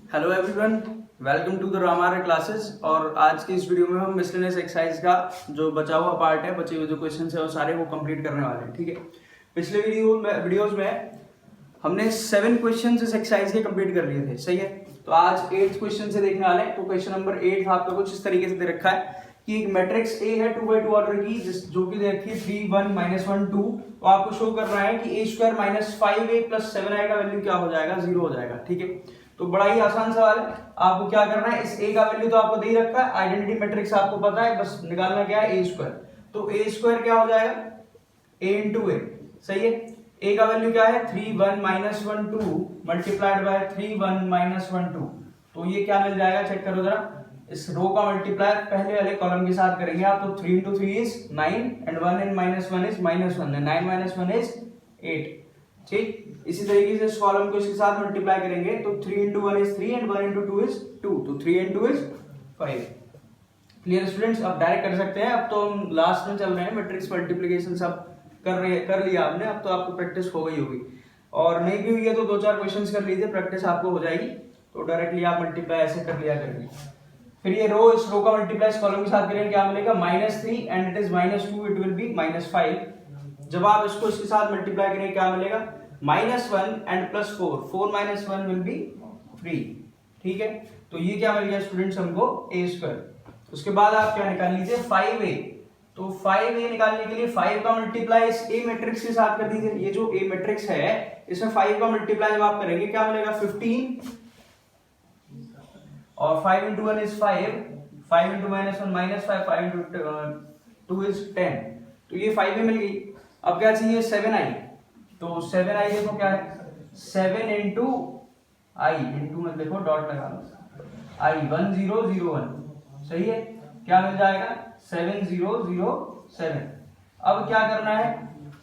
Hello everyone, welcome to the Ramare classes. और आज की इस वीडियो में हम मिसलेनियस एक्सरसाइज का जो बचा हुआ पार्ट है, बचे हुए जो क्वेश्चन है वो सारे वो कंप्लीट करने वाले हैं। ठीक है, पिछले वीडियोस में हमने 7 क्वेश्चन इस एक्सरसाइज के कंप्लीट कर लिए थे। सही है, तो आज 8th क्वेश्चन से देखने वाले हैं। तो क्वेश्चन नंबर 8 आपका कुछ इस तरीके से दे रखा है कि एक मैट्रिक्स ए है 2x2 ऑर्डर की, जो कि दे रखी है 3 1 -1 2। तो आपको शो करना है कि a² - 5a + 7i का वैल्यू क्या हो जाएगा, 0 हो जाएगा। ठीक है, तो बड़ा ही आसान सवाल है। आपको क्या करना है, इस a का वैल्यू तो आपको दे ही रखा है, आइडेंटिटी मैट्रिक्स आपको पता है, बस निकालना क्या है, a²। तो a² क्या हो जाएगा, a × a। सही है, a का वैल्यू क्या है 3 1 -1 2 मल्टीप्लाइड बाय 3 1 -1 2। तो ये क्या मिल जाएगा, चेक करो जरा। इस रो का मल्टीप्लाई पहले वाले कॉलम के साथ करेंगे आप, तो 3 × 3 is 9 and 1 in -1 is -1, 9 - 1 is 8। ठीक, इसी तरीके से इस कॉलम को इसके साथ मल्टीप्लाई करेंगे, तो 3 × 1 इज 3 एंड 1 × 2 इज 2, तो 3 × 2 इज 5। क्लियर स्टूडेंट्स, अब डायरेक्ट कर सकते हैं। अब तो हम लास्ट में चल रहे हैं, मैट्रिक्स मल्टीप्लिकेशन सब कर लिया आपने, अब तो आपको प्रैक्टिस हो गई होगी। और नहीं भी हुई है तो 2-4 क्वेश्चंस कर लीजिए, प्रैक्टिस आपको हो जाएगी। तो डायरेक्टली आप मल्टीप्लाई ऐसे कर लिया करेंगे। फिर ये रो, इस रो का मल्टीप्लाई इस कॉलम के साथ करेंगे, क्या मिलेगा -3 and it is -2, it will be -5। जब आप इसको इसके साथ मल्टीप्लाई करेंगे क्या मिलेगा, -1 एंड +4, 4 - 1 विल बी 3। ठीक है, तो ये क्या मिल गया स्टूडेंट्स हमको, a²। उसके बाद आप क्या निकाल लीजिए, 5a। तो 5a निकालने के लिए 5 का मल्टीप्लाई इस a मैट्रिक्स के साथ कर दीजिए। ये जो a मैट्रिक्स है इसमें 5 का मल्टीप्लाई जब आप करेंगे क्या मिलेगा, 15, और 5 × 1 is 5, 5 × -1 -5, 5 × 2 is 10। तो ये 5a मिल गई। अब क्या चाहिए, 7i। तो 7i देखो क्या है, 7 × i, इंटू में देखो डॉट लगा लो, i 1 0 0 1। सही है, क्या मिल जाएगा, 7 0 0 7। अब क्या करना है,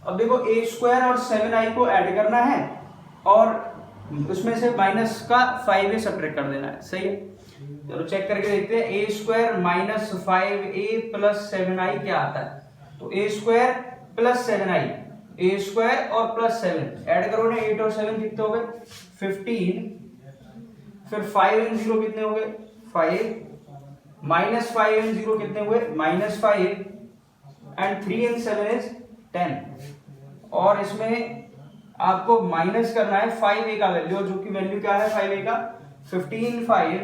अब देखो a² और 7i को ऐड करना है और उसमें से माइनस का 5a सब्ट्रैक्ट कर देना है। सही है, चलो चेक करके देखते हैं। a² - 5a + 7i क्या आता है, तो a² + 7i, a² और +7 ऐड करो ना, 8 और 7 कितने हो गए, 15। फिर 5 and 0 कितने हो गए, 5, -5 and 0 कितने हुए, -5, एंड 3 and 7 is 10। और इसमें आपको माइनस करना है 5a का वैल्यू, जो कि वैल्यू क्या है 5a का, 15 5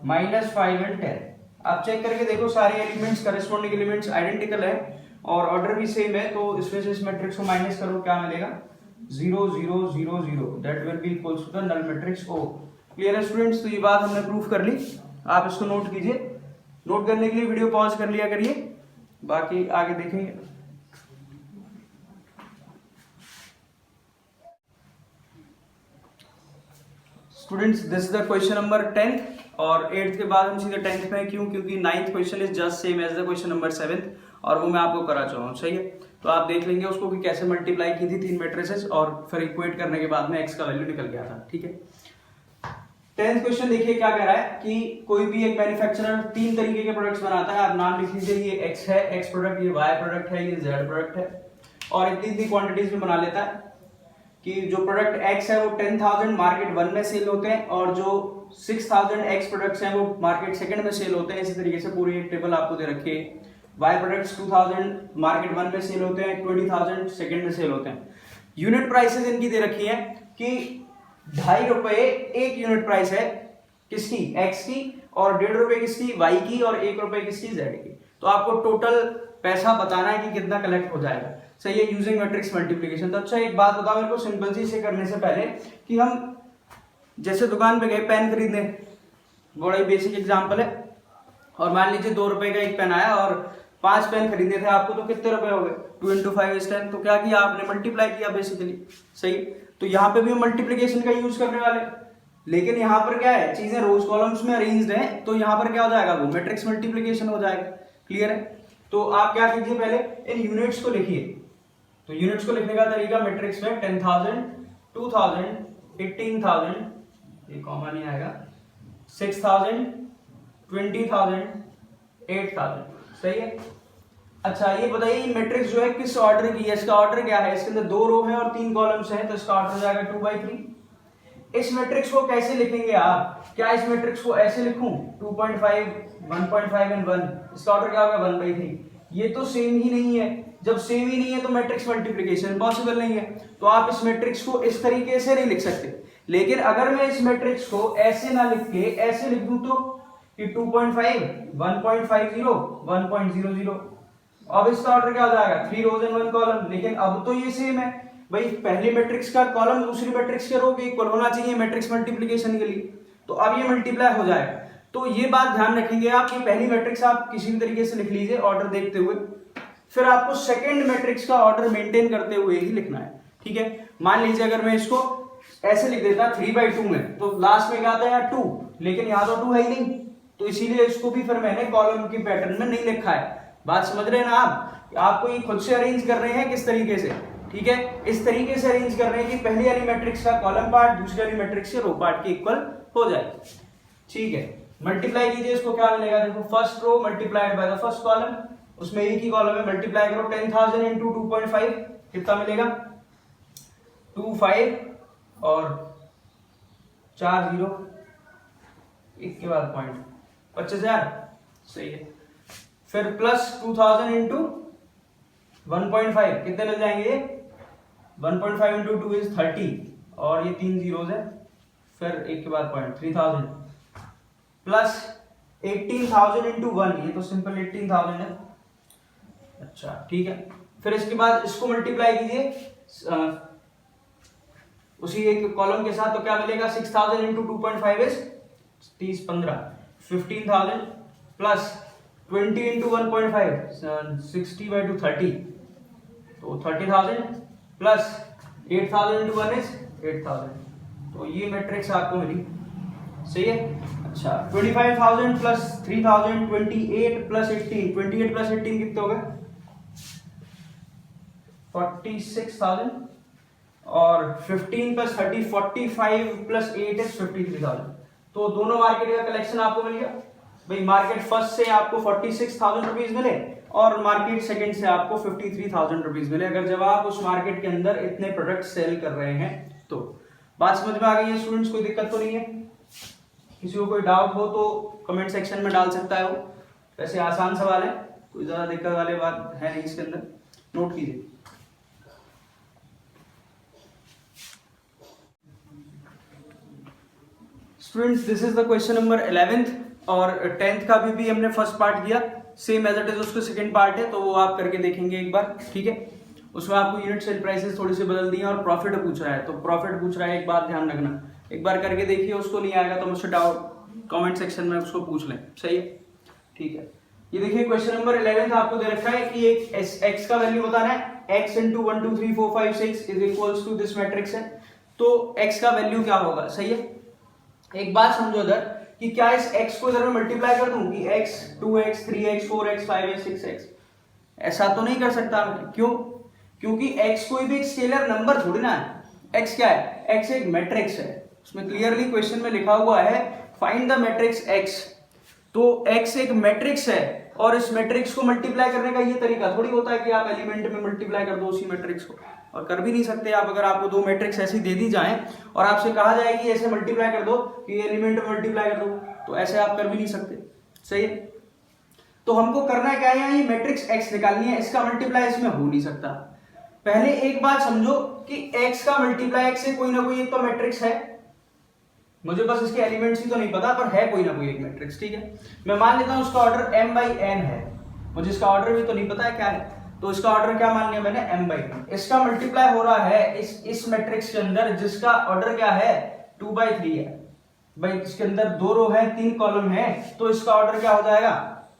-5 and 10। आप चेक करके देखो, सारे एलिमेंट्स करस्पॉन्डिंग एलिमेंट्स आइडेंटिकल है और ऑर्डर भी सेम है, तो इसमें से इस मैट्रिक्स को माइनस करो, क्या मिलेगा, 0 0 0 0, that will be equals to the null matrix O। Clear है स्टूडेंट्स, तो ये बात हमने प्रूफ कर ली। आप इसको नोट कीजिए, नोट करने के लिए वीडियो पॉज कर लिया करिए, बाकी आगे देखेंगे। Students, this is the question number 10th, और 8th के बाद हम सीधे 10th में, क्योंकि 9th question is just same as the question number 7th, और वो मैं आपको करा चाहूँ हूँ। सही है, तो आप देख लेंगे उसको कि कैसे मल्टीप्लाई की थी 3 मैट्रिसेस, और फिर इक्वेट करने के बाद में x का वैल्यू निकल गया था। ठीक है, 10th क्वेश्चन देखिए क्या कह रहा है कि कोई भी एक मैन्युफैक्चरर 3 तरीके के प्रोडक्ट्स बनाता है। आप नाम लिख लीजिए, ये x है, x प्रोडक्ट, ये y प्रोडक्ट है, ये z प्रोडक्ट है, और इतनी क्वांटिटीज में बना लेता है कि जो प्रोडक्ट x है वो 10,000 मार्केट 1 में सेल होते हैं, और जो 6,000 x प्रोडक्ट्स हैं वो मार्केट 2nd में सेल होते हैं। इसी तरीके से पूरी एक टेबल आपको दे रखी है। y प्रोडक्ट्स 2,000 मार्केट 1 में सेल होते हैं, 20,000 2nd में सेल होते हैं। यूनिट प्राइसेस इनकी दे रखी है कि 2.5 रुपए एक यूनिट प्राइस है किसकी, x की, और 1.5 रुपए किसकी, y की, और 1 रुपए किसकी, z की। तो आपको टोटल पैसा बताना है कि कितना कलेक्ट हो जाएगा। सही है, यूजिंग मैट्रिक्स मल्टीप्लिकेशन। तो अच्छा एक बात बताओ मेरे को सिंपल सी से करने से पहले, कि हम जैसे दुकान पे गए पेन खरीदने, बड़ा ही बेसिक एग्जांपल है, और मान लीजिए 2 रुपए का एक पेन आया और 5 पेन खरीदने थे आपको, तो कितने रुपए हो गए, 2 × 5 is 10। तो क्या किया आपने, मल्टीप्लाई किया बेसिकली। सही, तो यहाँ पे भी हम मल्टीप्लिकेशन का यूज करने वाले, लेकिन यहाँ पर क्या है, चीजें रोज कॉलम्स में अरेंज्ड हैं, तो यहाँ पर क्या हो जाएगा, वो मैट्रिक्स मल्टीप्लिकेशन हो जाएगा। क्लियर है, तो आप क्या कीजिए, पहले इन यूनिट्स को लिखिए। तो यूनिट्स को लिखने का तरीका मैट्रिक्स में 10,000 2,000 18,000, ये कॉमन नहीं आएगा, 6,000 20,000 8,000। सही है, अच्छा ये बताइए मैट्रिक्स जो है किस ऑर्डर की है, इसका ऑर्डर क्या है, इसके अंदर 2 रो है और 3 कॉलम्स हैं, तो इसका ऑर्डर हो जाएगा 2/3। इस मैट्रिक्स को कैसे लिखेंगे आप? क्या इस मैट्रिक्स को ऐसे लिखूं 2.5 1.5 एंड 1, इसका ऑर्डर क्या होगा 1/3? ये तो सेम ही नहीं है। जब सेम ही नहीं है तो मैट्रिक्स मल्टीप्लिकेशन पॉसिबल नहीं है। तो आप इस मैट्रिक्स को इस तरीके से नहीं लिख सकते। लेकिन अगर मैं इस मैट्रिक्स को ऐसे ना लिख के ऐसे लिख दूं तो कि 2.5 1.50 1.00, अब इसका ऑर्डर क्या हो जाएगा 3 रोज एंड 1 कॉलम। लेकिन अब तो ये सेम है भाई, पहली मैट्रिक्स का कॉलम दूसरी मैट्रिक्स के रो के इक्वल होना चाहिए मैट्रिक्स मल्टीप्लिकेशन के लिए। तो अब ये मल्टीप्लाई हो जाएगा। तो ये बात ध्यान रखेंगे आप कि पहली मैट्रिक्स आप किसी भी तरीके से लिख लीजिए ऑर्डर देखते हुए, फिर आपको सेकंड मैट्रिक्स का ऑर्डर मेंटेन करते हुए ही लिखना है। ठीक है, मान लीजिए अगर मैं इसको ऐसे लिख देता 3/2 में, तो लास्ट में क्या आता है यहाँ 2, लेकिन यहाँ तो 2 है ही नहीं, तो इसीलिए इसको भी फिर मैंने कॉलम की पैटर्न में नहीं लिखा है। बात समझ रहे हैं ना आप? आपको ये खुद से अरेंज कर रहे हैं किस तरीके से, ठीक है, इस तरीके से अरेंज कर रहे हैं कि पहली वाली मैट्रिक्स का कॉलम पार्ट दूसरी वाली मैट्रिक्स के रो पार्ट के इक्वल हो जाए। ठीक है, मल्टीप्लाई कीजिए इसको, क्या मिलेगा देखो, first row multiplied by the first column, उसमें एक ही कॉलम है, मल्टीप्लाई करो 10,000 इंटू 2.5, कितना मिलेगा 25 और 4 0, एक के बाद पॉइंट 25,000, सही है। फिर प्लस 2000 इंटू 1.5, कितने मिल जाएंगे? 1.5 इंटू 2 इज 30 और ये 3 जीरोज है, फिर एक के बाद पॉइंट 3000 प्लस 18,000 इंटू 1, ये तो सिंपल 18,000 है। अच्छा ठीक है, फिर इसके बाद इसको मल्टीप्लाई कीजिए उसी एक कॉलम के साथ, तो क्या मिलेगा 6,000 इंटू 2.5 इज 30 15 15,000 प्लस 20 इंटू 1.5 60/2 30, तो 30,000 प्लस 8,000 इंटू 1 इज 8,000, तो ये मैट्रिक्स आपको मिली, सही है। अच्छा 25,000 प्लस 3,000 28 प्लस 18, 28 प्लस 18 कितने हो गए 46,000 और 15 प्लस 30 45 प्लस 8 इज 53,000। तो दोनों मार्केट का कलेक्शन आपको मिल गया भाई। मार्केट फर्स्ट से आपको 46,000 रुपीज मिले और मार्केट सेकंड से आपको 53,000 रुपीज मिले, अगर जब आप उस मार्केट के अंदर इतने प्रोडक्ट सेल कर रहे हैं तो। बात समझ में आ गई है स्टूडेंट्स? कोई दिक्कत तो नहीं है? किसी को कोई डाउट हो तो कमेंट सेक्शन में डाल सकता है वो। वैसे आसान सवाल है, कोई ज्यादा दिक्कत वाली बात है नहीं इसके अंदर, नोट कीजिए। Students this is the question number 11th और 10th का भी हमने फर्स्ट पार्ट किया, सेम एज इट इज उसका सेकंड पार्ट है, तो वो आप करके देखेंगे एक बार, ठीक है। उसमें आपको यूनिट सेल प्राइसेस थोड़ी सी बदल दी हैं और प्रॉफिट पूछ रहा है, तो प्रॉफिट पूछ रहा है, एक बात ध्यान रखना, एक बार करके देखिए, उसको नहीं आएगा तो मुझसे डाउट कमेंट सेक्शन में उसको पूछ लें, सही है, ठीक है। ये देखिए क्वेश्चन नंबर 11 आपको दे रखा है कि एक x का वैल्यू बताना है, x into 1 2 3 4 5 6 is equals to this matrix है, तो x का वैल्यू क्या होगा, सही है। एक बात समझो इधर कि क्या इस x को इधर में मल्टीप्लाई कर दूं कि x 2x 3x 4x 5x 6x, ऐसा तो नहीं कर सकता मैं, क्यों? क्योंकि x कोई भी एक स्केलर नंबर थोड़ी ना है, x क्या है, x एक मैट्रिक्स है, उसमें क्लियरली क्वेश्चन में लिखा हुआ है फाइंड द मैट्रिक्स x, तो x एक मैट्रिक्स है और इस मैट्रिक्स को मल्टीप्लाई करने का ये तरीका थोड़ी होता है कि आप एलिमेंट में मल्टीप्लाई कर दो उसी मैट्रिक्स को, और कर भी नहीं सकते आप। अगर आपको दो मैट्रिक्स ऐसी दे दी जाए और आपसे कहा जाए कि ऐसे मल्टीप्लाई कर दो कि एलिमेंट में मल्टीप्लाई कर दो, तो ऐसे आप कर भी नहीं सकते, सही है। तो हमको करना क्या है, ये मैट्रिक्स x निकालनी है, इसका मल्टीप्लाई इसमें हो नहीं सकता। पहले एक बात समझो कि x का मल्टीप्लाई x से कोई ना कोई एक तो मैट्रिक्स है, मुझे बस इसके एलिमेंट्स ही तो नहीं पता, पर है कोई ना कोई एक मैट्रिक्स, ठीक है। मैं मान लेता हूं उसका ऑर्डर m/n है, मुझे इसका ऑर्डर भी तो नहीं पता है क्या है, तो इसका ऑर्डर क्या मान लिया मैंने m/n। इसका मल्टीप्लाई हो रहा है इस मैट्रिक्स के अंदर जिसका ऑर्डर क्या है 2/3 है भाई, इसके अंदर 2 रो है 3 कॉलम है, तो इसका ऑर्डर क्या हो जाएगा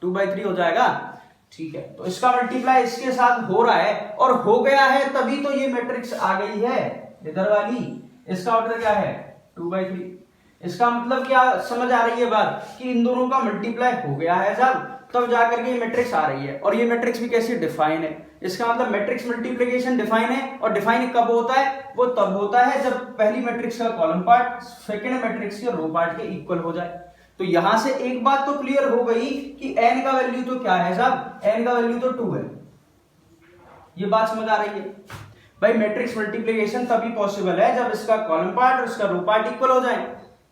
2/3 हो जाएगा, ठीक है। तो इसका मल्टीप्लाई इसके साथ हो रहा है और हो गया है, तभी तो ये मैट्रिक्स आ गई है इधर वाली, इसका ऑर्डर क्या है 2/3। इसका मतलब क्या समझ आ रही है बात कि इन दोनों का मल्टीप्लाई हो गया है जब, तब जाकर के ये मैट्रिक्स आ रही है, और ये मैट्रिक्स भी कैसे डिफाइन है, इसका मतलब मैट्रिक्स मल्टीप्लिकेशन डिफाइन है, और डिफाइन कब होता है, वो तब होता है जब पहली मैट्रिक्स का कॉलम पार्ट सेकंड मैट्रिक्स के रो पार्ट के इक्वल हो जाए। तो यहां से एक बात तो क्लियर हो गई कि n का वैल्यू तो क्या है साहब, n का वैल्यू तो 2 है, ये बात समझ आ रही है। भाई मैट्रिक्स मल्टीप्लिकेशन तभी पॉसिबल है जब इसका कॉलम पार्ट और इसका रो पार्ट इक्वल हो जाए।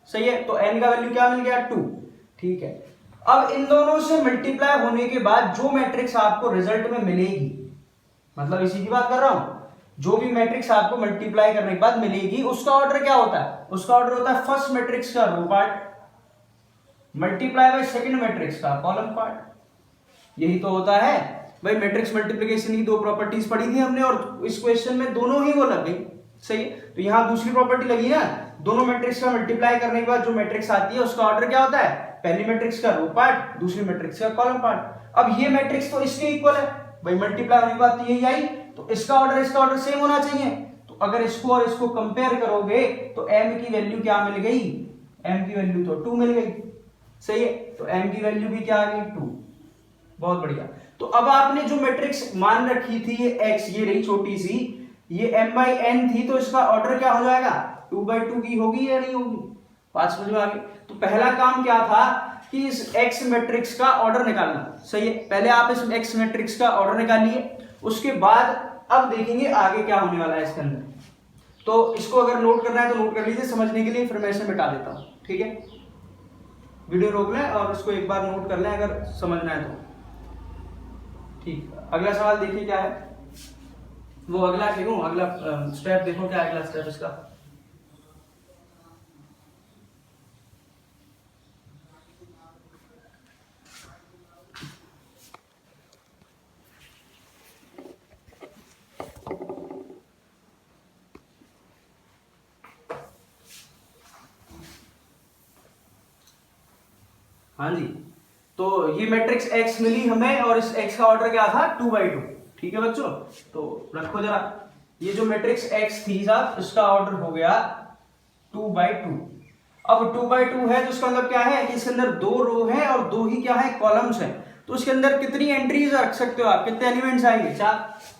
सही है, तो n का वैल्यू क्या मिल गया 2। ठीक है, अब इन दोनों से मल्टीप्लाई होने के बाद जो मैट्रिक्स आपको रिजल्ट में मिलेगी, मतलब इसी की बात कर रहा हूं, जो भी मैट्रिक्स आपको मल्टीप्लाई करने के बाद मिलेगी उसका ऑर्डर क्या होता है? उसका ऑर्डर होता है फर्स्ट मैट्रिक्स का row part multiply by second matrix का कॉलम पार्ट। यही तो होता है भाई। मैट्रिक्स मल्टीप्लिकेशन की दो प्रॉपर्टीज पढ़ी थी हमने और इस क्वेश्चन में दोनों ही वो लग गई। सही है, तो यहां दूसरी प्रॉपर्टी लगी ना, दोनों मैट्रिक्स का मल्टीप्लाई करने के बाद जो मैट्रिक्स आती है उसका ऑर्डर क्या होता है? पहली मैट्रिक्स का रो पार्ट, दूसरी मैट्रिक्स का कॉलम पार्ट। अब ये मैट्रिक्स तो इसके इक्वल है भाई, मल्टीप्लाई होने के बाद यही आई, तो इसका ऑर्डर सेम होना चाहिए। तो अगर इसको और इसको कंपेयर करोगे तो m की वैल्यू क्या मिल गई? m की वैल्यू तो 2 मिल गई। सही है, तो m की वैल्यू भी क्या आ गई? 2। बहुत बढ़िया। तो अब आपने जो मैट्रिक्स मान रखी थी ये x, ये रही छोटी सी, ये m/n थी, तो इसका ऑर्डर क्या हो जाएगा? 2/2 की होगी या नहीं होगी? बात समझ में आ गई। तो पहला काम क्या था कि इस x मैट्रिक्स का ऑर्डर निकालना। सही है, पहले आप इस x मैट्रिक्स का ऑर्डर निकालिए, उसके बाद अब देखेंगे आगे क्या होने वाला है इसके अंदर। तो इसको अगर नोट करना है तो नोट कर लीजिए, समझने के लिए फिर मैं इसे मिटा देता हूं। ठीक है, वीडियो रोक लें और इसको एक बार नोट कर लें अगर समझना है तो। ठीक, अगला सवाल देखिए क्या है, वो अगला देखो, अगला स्टेप देखो क्या है अगला स्टेप इसका। हाँ जी, तो ये मैट्रिक्स x मिली हमें और इस x का ऑर्डर क्या था? 2/2। ठीक है बच्चों, तो रखो जरा, ये जो मैट्रिक्स x थी साहब इसका ऑर्डर हो गया 2/2। अब 2/2 है तो इसका मतलब क्या है कि इसके अंदर 2 रो है और 2 ही क्या है? कॉलम्स है। तो इसके अंदर कितनी एंट्रीज रख सकते हो आप? कितने एलिमेंट्स आएंगे? 4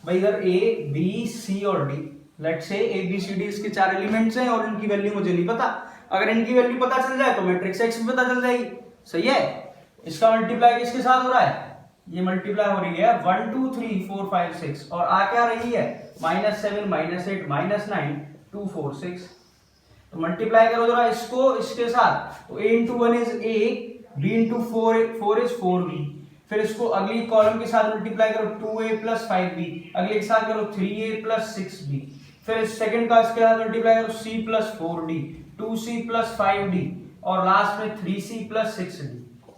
भाई। इधर a b c और d, लेट से a b c d इसके 4 एलिमेंट्स हैं और इनकी वैल्यू मुझे नहीं पता। अगर इनकी वैल्यू पता चल जाए तो मैट्रिक्स x भी पता चल जाएगी। सही है, इसका मल्टीप्लाई किसके साथ हो रहा है? ये मल्टीप्लाई हो रही है 1 2 3 4 5 6 और आ क्या रही है? -7 -8 -9 2 4 6। तो मल्टीप्लाई करो जरा इसको इसके साथ, तो a into 1 is a, b into 4 is 4b। फिर इसको अगली कॉलम के साथ मल्टीप्लाई करो 2a plus 5b, अगले के साथ करो 3a plus 6b। फिर सेकंड का इसके साथ मल्टीप्लाई करो c plus 4d, 2c plus 5d और लास्ट में 3c plus 6d।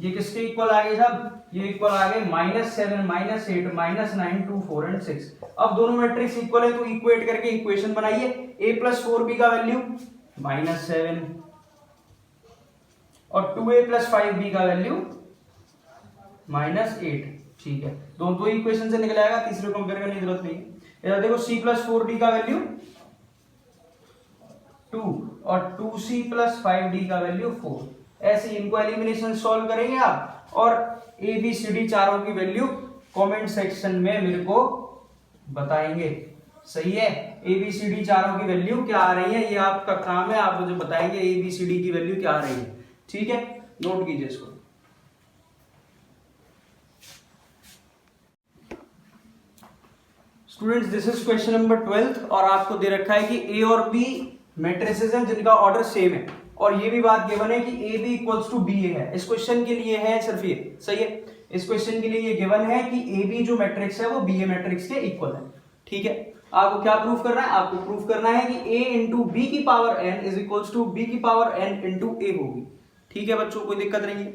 ये किसके इक्वल आ गए साहब? ये इक्वल आ गए -7 -8 -9 2 4 और 6। अब दोनों मैट्रिक्स इक्वल है तो इक्वेट करके इक्वेशन बनाइए। a plus 4b का वैल्यू -7 और 2a plus 5b का वैल्यू -8। ठीक है, दोनों इक्वेशन से निकल आएगा, तीसरे कंपेयर करने की जरूरत नहीं है। इधर देखो c plus 4d का वैल्यू 2 और 2c plus 5d का वैल्यू 4। ऐसे इनको एलिमिनेशन सॉल्व करेंगे आप और ए बी सी डी चारों की वैल्यू कमेंट सेक्शन में मेरे को बताएंगे। सही है, ए बी सी डी चारों की वैल्यू क्या आ रही है ये आपका काम है, आप मुझे बताएंगे ए बी सी डी की वैल्यू क्या आ रही है। ठीक है, नोट कीजिए इसको। Students this is question number 12 और आपको दे रखा है कि ए और बी मैट्रिसेस हैं जिनका ऑर्डर सेम है और ये भी बात गिवन है कि A B equals to B A है। इस क्वेश्चन के लिए है सिर्फ ये। सही है, इस क्वेश्चन के लिए ये गिवन है कि ए बी जो मैट्रिक्स है वो बी ए मैट्रिक्स के इक्वल है। ठीक है, आपको क्या प्रूफ करना है? आपको प्रूफ करना है कि a इंटू बी की power n is equals to B की पावर n इंटू ए होगी। ठीक है बच्चों, कोई दिक्कत नहीं है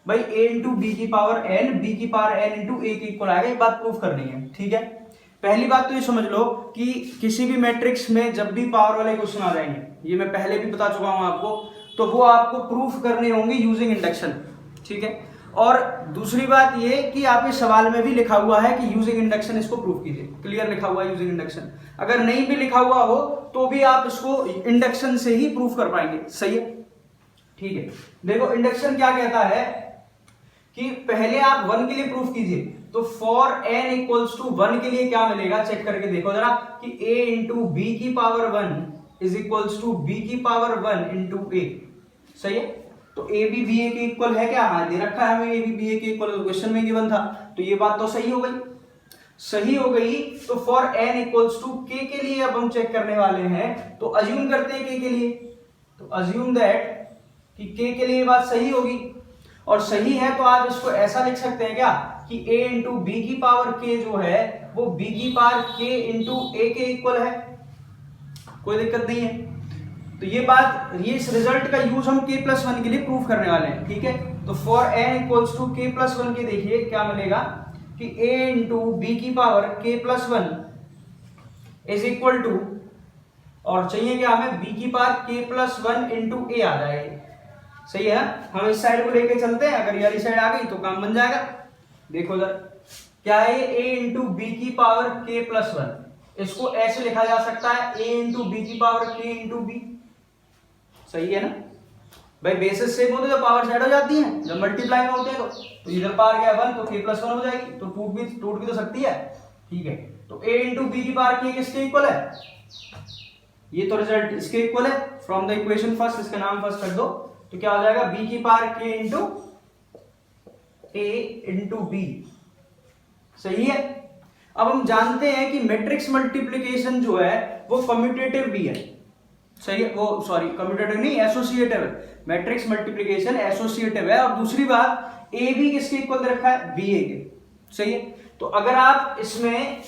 भाई। a इंटू बी की पावर n, बी की पावर n इंटू ए की इक्वल आएगा, ये बात प्रूफ करनी है। ठीक है, पहली बात तो ये समझ लो कि किसी भी मैट्रिक्स में जब भी पावर वाले क्वेश्चन आ जाएंगे, ये मैं पहले भी बता चुका हूं आपको, तो वो आपको प्रूफ करने होंगे यूजिंग इंडक्शन। ठीक है, और दूसरी बात ये कि आपके सवाल में भी लिखा हुआ है कि यूजिंग इंडक्शन इसको प्रूफ कीजिए। क्लियर लिखा हुआ है यूजिंग इंडक्शन। अगर नहीं भी लिखा हुआ हो तो भी आप इसको इंडक्शन से ही प्रूफ कर पाएंगे। सही है, ठीक है। देखो इंडक्शन क्या कहता है कि पहले आप 1 के लिए प्रूफ कीजिए, तो फॉर n इक्वल्स टू 1 के लिए क्या मिलेगा चेक करके देखो जरा कि a इंटू बी की power 1 is equals to B की पावर 1 इंटू ए। सही है, तो ए बी बी ए के इक्वल है क्या? हाँ, दे रखा है हमें ए बी बी ए के इक्वल, क्वेश्चन में गिवन था, तो ये बात तो सही हो गई। सही हो गई तो for n equals to k के लिए अब हम चेक करने वाले हैं, तो अज्यूम करते हैं k के लिए, तो अज्यूम दैट कि k के लिए बात सही होगी, और सही है तो आप इसको ऐसा लिख सकते हैं क्या कि a इंटू बी की पावर k जो है वो b की पावर k इंटू a के इक्वल है, कोई दिक्कत नहीं है। तो ये बात, ये इस रिजल्ट का यूज हम k प्लस वन के लिए प्रूफ करने वाले हैं, ठीक है। तो for n equals to k plus one के देखिए क्या मिलेगा कि a इंटू बी की power k plus one is equal to, और चाहिए क्या हमें b की power k plus one into a आ जाएगी, सही है ना। हम इस साइड को लेके चलते हैं, अगर ये वाली साइड आ गई तो काम बन जाएगा। देखो जरा क्या है, a इंटू बी की पावर k प्लस वन, इसको ऐसे लिखा जा सकता है a इंटू बी की पावर k इंटू बी, सही है ना भाई। बेसिस सेम होते तो पावर साइड हो जाती है, जब मल्टीप्लाई में होते हैं तो इधर पावर क्या है 1 तो k प्लस वन हो जाएगी, तो टूट भी तो सकती है, ठीक है। तो a इंटू बी की पावर k किसके इक्वल है, ये तो रिजल्ट इसके इक्वल है। फ्रॉम द इक्वेशन फर्स्ट इसका नाम फर्स्ट कर दो, तो क्या हो जाएगा b की power k into a into B, सही है। अब हम जानते हैं कि मैट्रिक्स मल्टीप्लिकेशन जो है वो कम्यूटेटिव भी है, सही है, वो सॉरी कम्यूटेटिव नहीं एसोसिएटिव है, मैट्रिक्स मल्टीप्लिकेशन एसोसिएटिव है। और दूसरी बात ए भी किसके इक्वल दे रखा है, बी ए के, सही है। तो अगर आप इसमें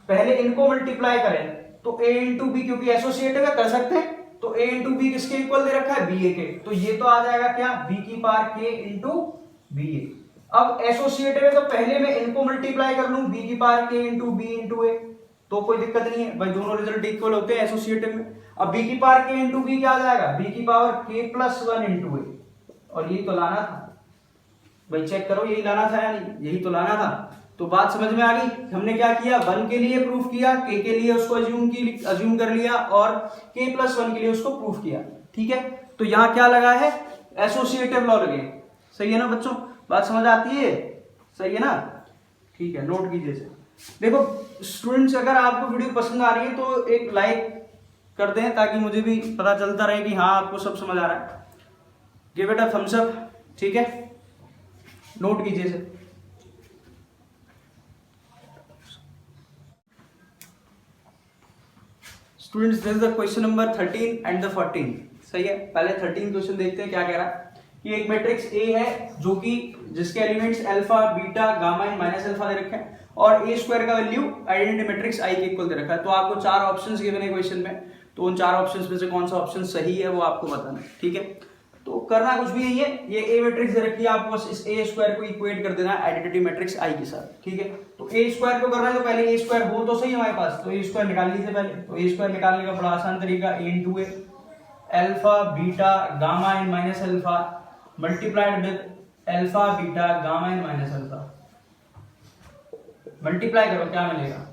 पहले इनको मल्टीप्लाई करें तो ए इंटू बी क्योंकि एसोसिएटिव है कर सकते हैं, तो ए इंटू बी किसके इक्वल दे रखा है, बी ए के, तो ये तो आ जाएगा क्या बी की पावर के इंटू बी ए। अब एसोसिएटिव है तो पहले मैं इनको मल्टीप्लाई कर लूं बी की पावर के इंटू बी इंटू ए, तो कोई दिक्कत नहीं है भाई, दोनों रिजल्ट इक्वल होते हैं एसोसिएटिव में। अब b की पावर k इंटू बी क्या आ जाएगा, b की power k plus one into A, और यही तो लाना था भाई, चेक करो यही लाना था या नहीं, यही तो लाना था। तो बात समझ में आ गई, हमने क्या किया 1 के लिए प्रूफ किया, k के लिए उसको अज्यूम कर लिया, और k प्लस वन के लिए उसको प्रूफ किया, ठीक है। तो यहाँ क्या लगा है, एसोसिएटिव लॉ लगे, सही है ना बच्चों, बात समझ आती है, सही है ना, ठीक है। नोट कीजिए। देखो स्टूडेंट्स, अगर आपको वीडियो पसंद आ रही है तो एक लाइक कर दें ताकि मुझे भी पता चलता रहे कि हाँ आपको सब समझ आ रहा है। Give it a thumbs up, ठीक है, नोट कीजिए इसे। Students this is the question number 13 and the 14, सही है। पहले 13 क्वेश्चन देखते हैं क्या कह रहा है कि एक मैट्रिक्स ए है जो कि जिसके elements alpha beta gamma and minus alpha दे रखे हैं, और ए स्क्वायर का वैल्यू आइडेंटिटी मैट्रिक्स आई के इक्वल दे रखा है। तो आपको चार ऑप्शंस गिवन है क्वेश्चन में, तो उन चार ऑप्शंस में से कौन सा ऑप्शन सही है वो आपको बताना है, ठीक है। तो करना कुछ भी नहीं है, ये ए मैट्रिक्स दे रखी है, आपको बस इस ए स्क्वायर को इक्वेट कर देना है आइडेंटिटी मैट्रिक्स आई के साथ, ठीक है। तो ए स्क्वायर को करना है तो पहले ए स्क्वायर हो तो सही हमारे पास, तो ए स्क्वायर निकाल लीजिए पहले। तो ए स्क्वायर निकालने का बड़ा आसान तरीका A into A alpha beta gamma and minus alpha multiplied with alpha beta gamma and minus alpha, multiply करो क्या मिलेगा,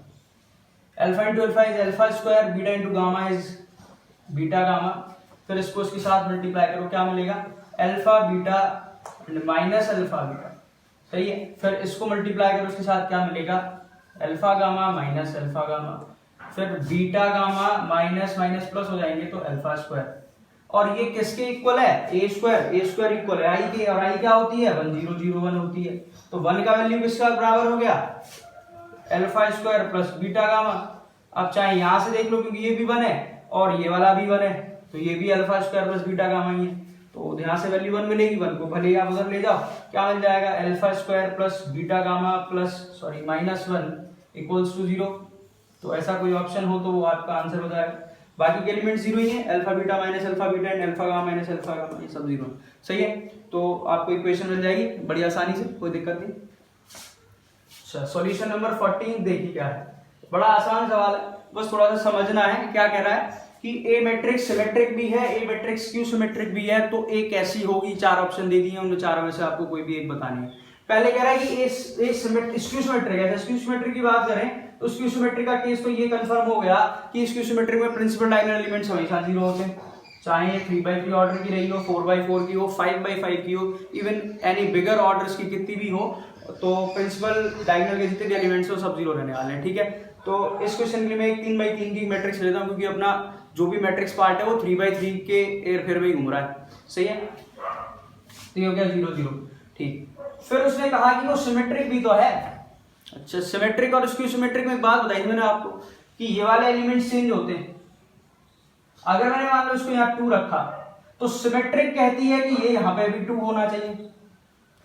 alpha into alpha is alpha square, beta into gamma is beta gamma, फिर इसको इसके साथ मल्टीप्लाई करो क्या मिलेगा, alpha beta minus alpha beta, सही है। फिर इसको मल्टीप्लाई करो इसके साथ क्या मिलेगा, alpha gamma minus alpha gamma, फिर beta gamma minus minus plus हो जाएंगे तो अल्फा स्क्वायर, और ये किसके इक्वल है, ए स्क्वायर इक्वल है आई के, और आई क्या होती है 1 0 0 1 होती है, तो 1 का वैल्यू किसका बराबर हो गया, alpha square plus beta gamma. अब चाहे यहां से देख लो क्योंकि ये भी 1 है और ये वाला भी 1 है, तो ये भी alpha square plus beta gamma ही है, तो यहां से वैल्यू 1 मिलेगी, 1 को भले आप उधर ले जाओ, क्या मिल जाएगा alpha square plus beta gamma plus sorry minus 1 equals to 0। तो ऐसा कोई ऑप्शन हो तो वो आपका आंसर हो जाएगा। बाकी के एलिमेंट 0 ही है, alpha beta minus alpha beta and alpha gamma minus alpha gamma, ये सब 0, सही है। तो आपको इक्वेशन मिल जाएगी बड़ी आसानी से, कोई दिक्कत नहीं। अच्छा, सॉल्यूशन नंबर 14 देखिए क्या है, बड़ा आसान सवाल है, बस थोड़ा सा समझना है। क्या कह रहा है कि ए मैट्रिक्स सिमेट्रिक भी है, ए मैट्रिक्स क्यू सिमेट्रिक भी है, तो ए कैसी होगी, चार ऑप्शन दे दिए, उन चारों में से आपको कोई भी एक बतानी है। पहले कह रहा है कि ए स्क्यू सिमेट्रिक है, स्क्यू सिमेट्रिक की बात करें तो स्क्यू सिमेट्रिक का केस तो ये कंफर्म हो गया कि स्क्यू सिमेट्रिक में प्रिंसिपल डायगोनल एलिमेंट्स हमेशा 0 होते हैं, चाहे ये 3x3 ऑर्डर की रही हो, 4x4 की हो, 5x5 की हो, इवन एनी बिगर ऑर्डर्स की कितनी भी हो, तो प्रिंसिपल डायगोनल के जितने भी एलिमेंट्स हो सब 0 रहने वाले हैं, ठीक है। तो इस क्वेश्चन के लिए मैं एक 3x3 की मैट्रिक्स लेता हूँ, क्योंकि अपना जो भी मैट्रिक्स पार्ट है वो 3x3 के एरफेर में ही घूम रहा है, सही है। तो ये हो गया 0 0, ठीक। फिर उसने कहा कि वो सिमेट्रिक भी तो है, अच्छा, सिमेट्रिक और स्क्यू सिमेट्रिक में एक बात बताई मैंने आपको कि ये वाले एलिमेंट्स चेंज होते हैं। अगर मैंने मान लो इसको यहाँ 2 रखा तो सिमेट्रिक कहती है कि ये यहाँ पे भी 2 होना चाहिए,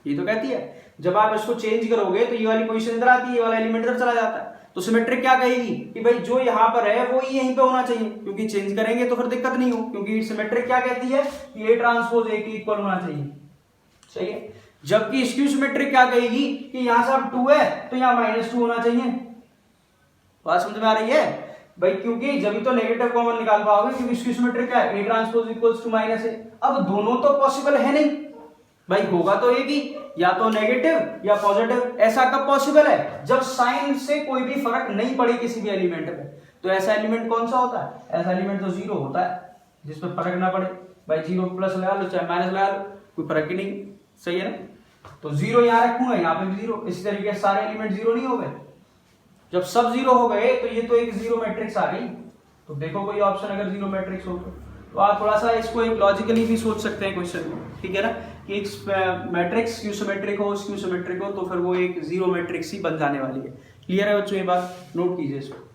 ये तो कहती है। जब आप इसको चेंज करोगे तो ये वाली पोजीशन इधर आती है, ये वाला एलिमेंट इधर चला जाता है। तो सिमेट्रिक क्या कहेगी कि भाई जो यहाँ पर है वो ही यहीं पे होना चाहिए, क्योंकि चेंज करेंगे तो फिर दिक्कत नहीं हो, क्योंकि सिमेट्रिक क्या कहती है कि ए ट्रांसपोज ए के इक्वल होना चाहिए, सही है। जबकि स्क्यू सिमेट्रिक क्या कहेगी कि यहां से अब 2 है तो यहाँ -2 होना चाहिए। बात समझ में आ रही है भाई, क्योंकि जब भी तो नेगेटिव कॉमन निकाल पाओगे, क्योंकि स्क्यू सिमेट्रिक क्या है, A transpose equals to -a। अब दोनों तो पॉसिबल है नहीं भाई, होगा तो एक ही, या तो नेगेटिव या पॉजिटिव। ऐसा कब पॉसिबल है, जब साइन से कोई भी फर्क नहीं पड़े किसी भी एलिमेंट पे। तो ऐसा एलिमेंट कौन सा होता है, ऐसा एलिमेंट तो 0 होता है जिसमें फर्क ना पड़े भाई। 0 प्लस लगा लो चाहे माइनस लगा लो, कोई फर्क ही नहीं, सही है ना। तो 0 यहाँ रखूंगा, यहाँ पे भी 0। इसी तरीके से सारे एलिमेंट 0 नहीं हो गए। जब सब 0 हो गए तो ये तो एक 0 मैट्रिक्स आ गई। तो देखो कोई ऑप्शन अगर 0 मैट्रिक्स हो तो आप थोड़ा सा इसको एक लॉजिकली भी सोच सकते हैं क्वेश्चन को, ठीक है ना, कि एक मैट्रिक्स स्क्यू सिमेट्रिक हो, स्क्यू सिमेट्रिक हो तो फिर वो एक 0 मैट्रिक्स ही बन जाने वाली है। क्लियर है बच्चों, ये बात नोट कीजिए इसको।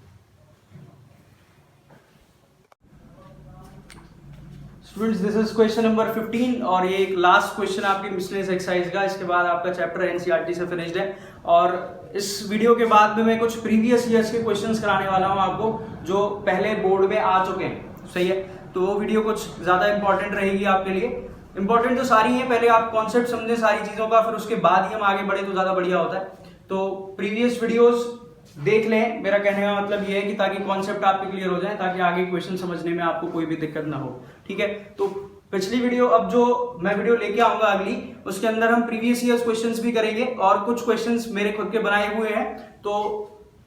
Students this is question number 15 और ये एक लास्ट क्वेश्चन आपकी मिसलेनियस एक्सरसाइज का। इसके बाद आपका चैप्टर एनसीईआरटी से फिनिश्ड है। और इस वीडियो के बाद में मैं कुछ प्रीवियस ईयर्स के क्वेश्चंस कराने वाला हूं आपको, जो पहले बोर्ड में आ चुके हैं, सही है। तो वो वीडियो कुछ ज्यादा इंपॉर्टेंट रहेगी आपके लिए। इंपॉर्टेंट तो सारी है, पहले आप कॉन्सेप्ट समझें सारी चीजों का, फिर उसके बाद ही हम आगे बढ़े तो ज्यादा बढ़िया होता है। तो प्रीवियस वीडियोस देख लें, मेरा कहने का मतलब ये है कि ताकि कॉन्सेप्ट आपके क्लियर हो जाए, ताकि आगे क्वेश्चन समझने में आपको कोई भी दिक्कत ना हो, ठीक है। तो पिछली वीडियो, अब जो मैं वीडियो लेके आऊंगा अगली, उसके अंदर हम प्रीवियस ईयर्स क्वेश्चंस भी करेंगे और कुछ क्वेश्चंस मेरे खुद के बनाए हुए हैं, तो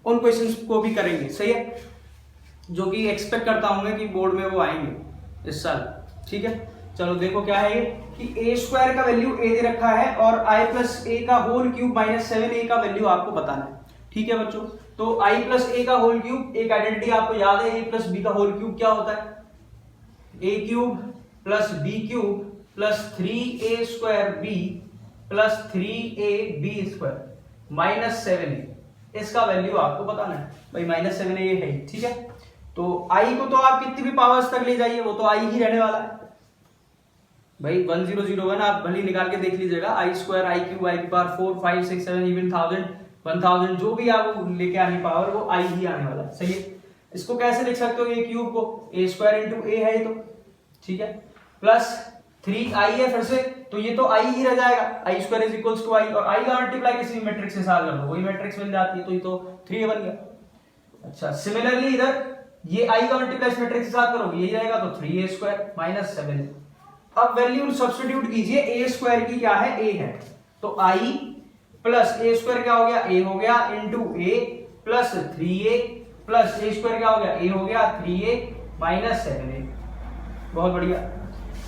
उन क्वेश्चंस को भी करेंगे, सही है, जो कि एक्सपेक्ट करता हूं कि बोर्ड में वो आएंगे इस साल, ठीक है। चलो देखो क्या है ये कि ए स्क्वायर का वैल्यू ए दे रखा है और आई प्लस ए का होल क्यूब माइनस 7a का वैल्यू आपको बताना है, ठीक है बच्चों। तो आई प्लस ए का होल क्यूब, एक आइडेंटिटी आपको याद है, ए प्लस बी का होल क्यूब क्या होता है, A cube plus B cube plus 3a square B plus 3ab square minus 7a। इसका वैल्यू आपको बताना है भाई, माइनस 7a ये है, ठीक है। तो आई को तो आप कितनी भी पावर्स तक ले जाइए, वो तो आई ही रहने वाला है भाई। 1001 आप भले निकाल के देख लीजिएगा, आई स्क्वायर, आई क्यूब, आई की पावर 4, 5, 6, 7, इवन 1000 जो भी आप लेके आने पावर, वो आई ही आने वाला है, सही है। इसको कैसे लिख सकते हो, ए क्यूब को ए स्क्वायर इंटू ए है तो, ठीक है, प्लस 3i है फिर से, तो ये तो आई ही रह जाएगा, आई स्क्वायर इज इक्वल्स टू आई, और आई का मल्टीप्लाई किसी भी मैट्रिक्स के साथ कर लो, वही मैट्रिक्स मिल जाती है, तो ये तो 3a बन गया। अच्छा, सिमिलरली इधर ये आई का मल्टीप्लाई इस मैट्रिक्स के साथ करोगे, यही रहेगा, तो 3a स्क्वायर माइनस 7। अब वैल्यू सब्स्टिट्यूट कीजिए, ए स्क्वायर की क्या है, ए है, तो आई प्लस ए स्क्वायर क्या हो गया, ए हो गया, इंटू ए प्लस 3a प्लस ए स्क्वायर क्या हो गया, ए हो गया 3a माइनस 7a। बहुत बढ़िया।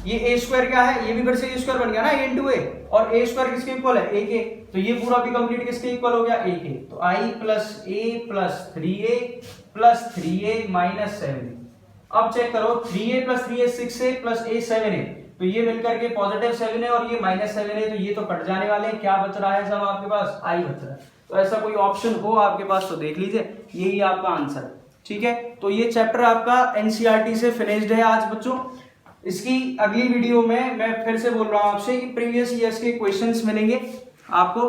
ये ए स्क्वायर क्या है, ये भी फिर से ए स्क्वायर बन गया ना, ए इंटू ए, और ए स्क्वायर किसके इक्वल है, ए के, तो ये पूरा भी कंप्लीट किसके इक्वल हो गया, ए के। तो I plus A plus 3a plus 3a minus 7a। अब चेक करो, 3a plus 3a 6a plus a 7a, तो ये मिलकर के पॉजिटिव 7 है और ये माइनस 7 है, तो ये तो कट जाने वाले हैं। क्या बच रहा है सब आपके पास, आई बच रहा है। तो ऐसा कोई ऑप्शन हो आपके पास तो देख लीजिए, यही आपका आंसर है, ठीक है। तो ये चैप्टर आपका एनसीईआरटी से फिनिश्ड है आज बच्चों। इसकी अगली वीडियो में मैं फिर से बोल रहा हूं आपसे कि प्रीवियस ईयर्स के क्वेश्चंस मिलेंगे आपको,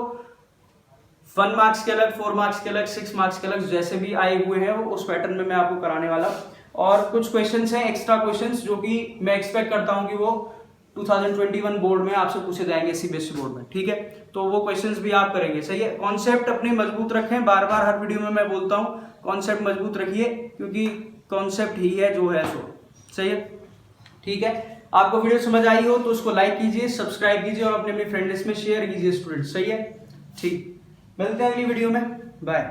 1 मार्क्स के अलग, 4 मार्क्स के अलग, 6 मार्क्स के अलग, जैसे भी आए हुए हैं वो उस पैटर्न में मैं आपको कराने वाला। और कुछ क्वेश्चंस हैं एक्स्ट्रा क्वेश्चंस, जो कि मैं एक्सपेक्ट करता हूं कि वो 2021 बोर्ड में आपसे पूछे जाएंगे, सीबीएसई बोर्ड में, ठीक है। तो वो क्वेश्चंस भी आप करेंगे, सही है। कॉन्सेप्ट अपने मजबूत रखें, बार बार हर वीडियो में मैं बोलता हूं कॉन्सेप्ट मजबूत रखिए, क्योंकि कॉन्सेप्ट ही है जो है सो, सही है, ठीक है। आपको वीडियो समझ आई हो तो उसको लाइक कीजिए, सब्सक्राइब कीजिए और अपने फ्रेंड लिस्ट में शेयर कीजिए स्टूडेंट, सही है, ठीक। मिलते हैं अगली वीडियो में, बाय।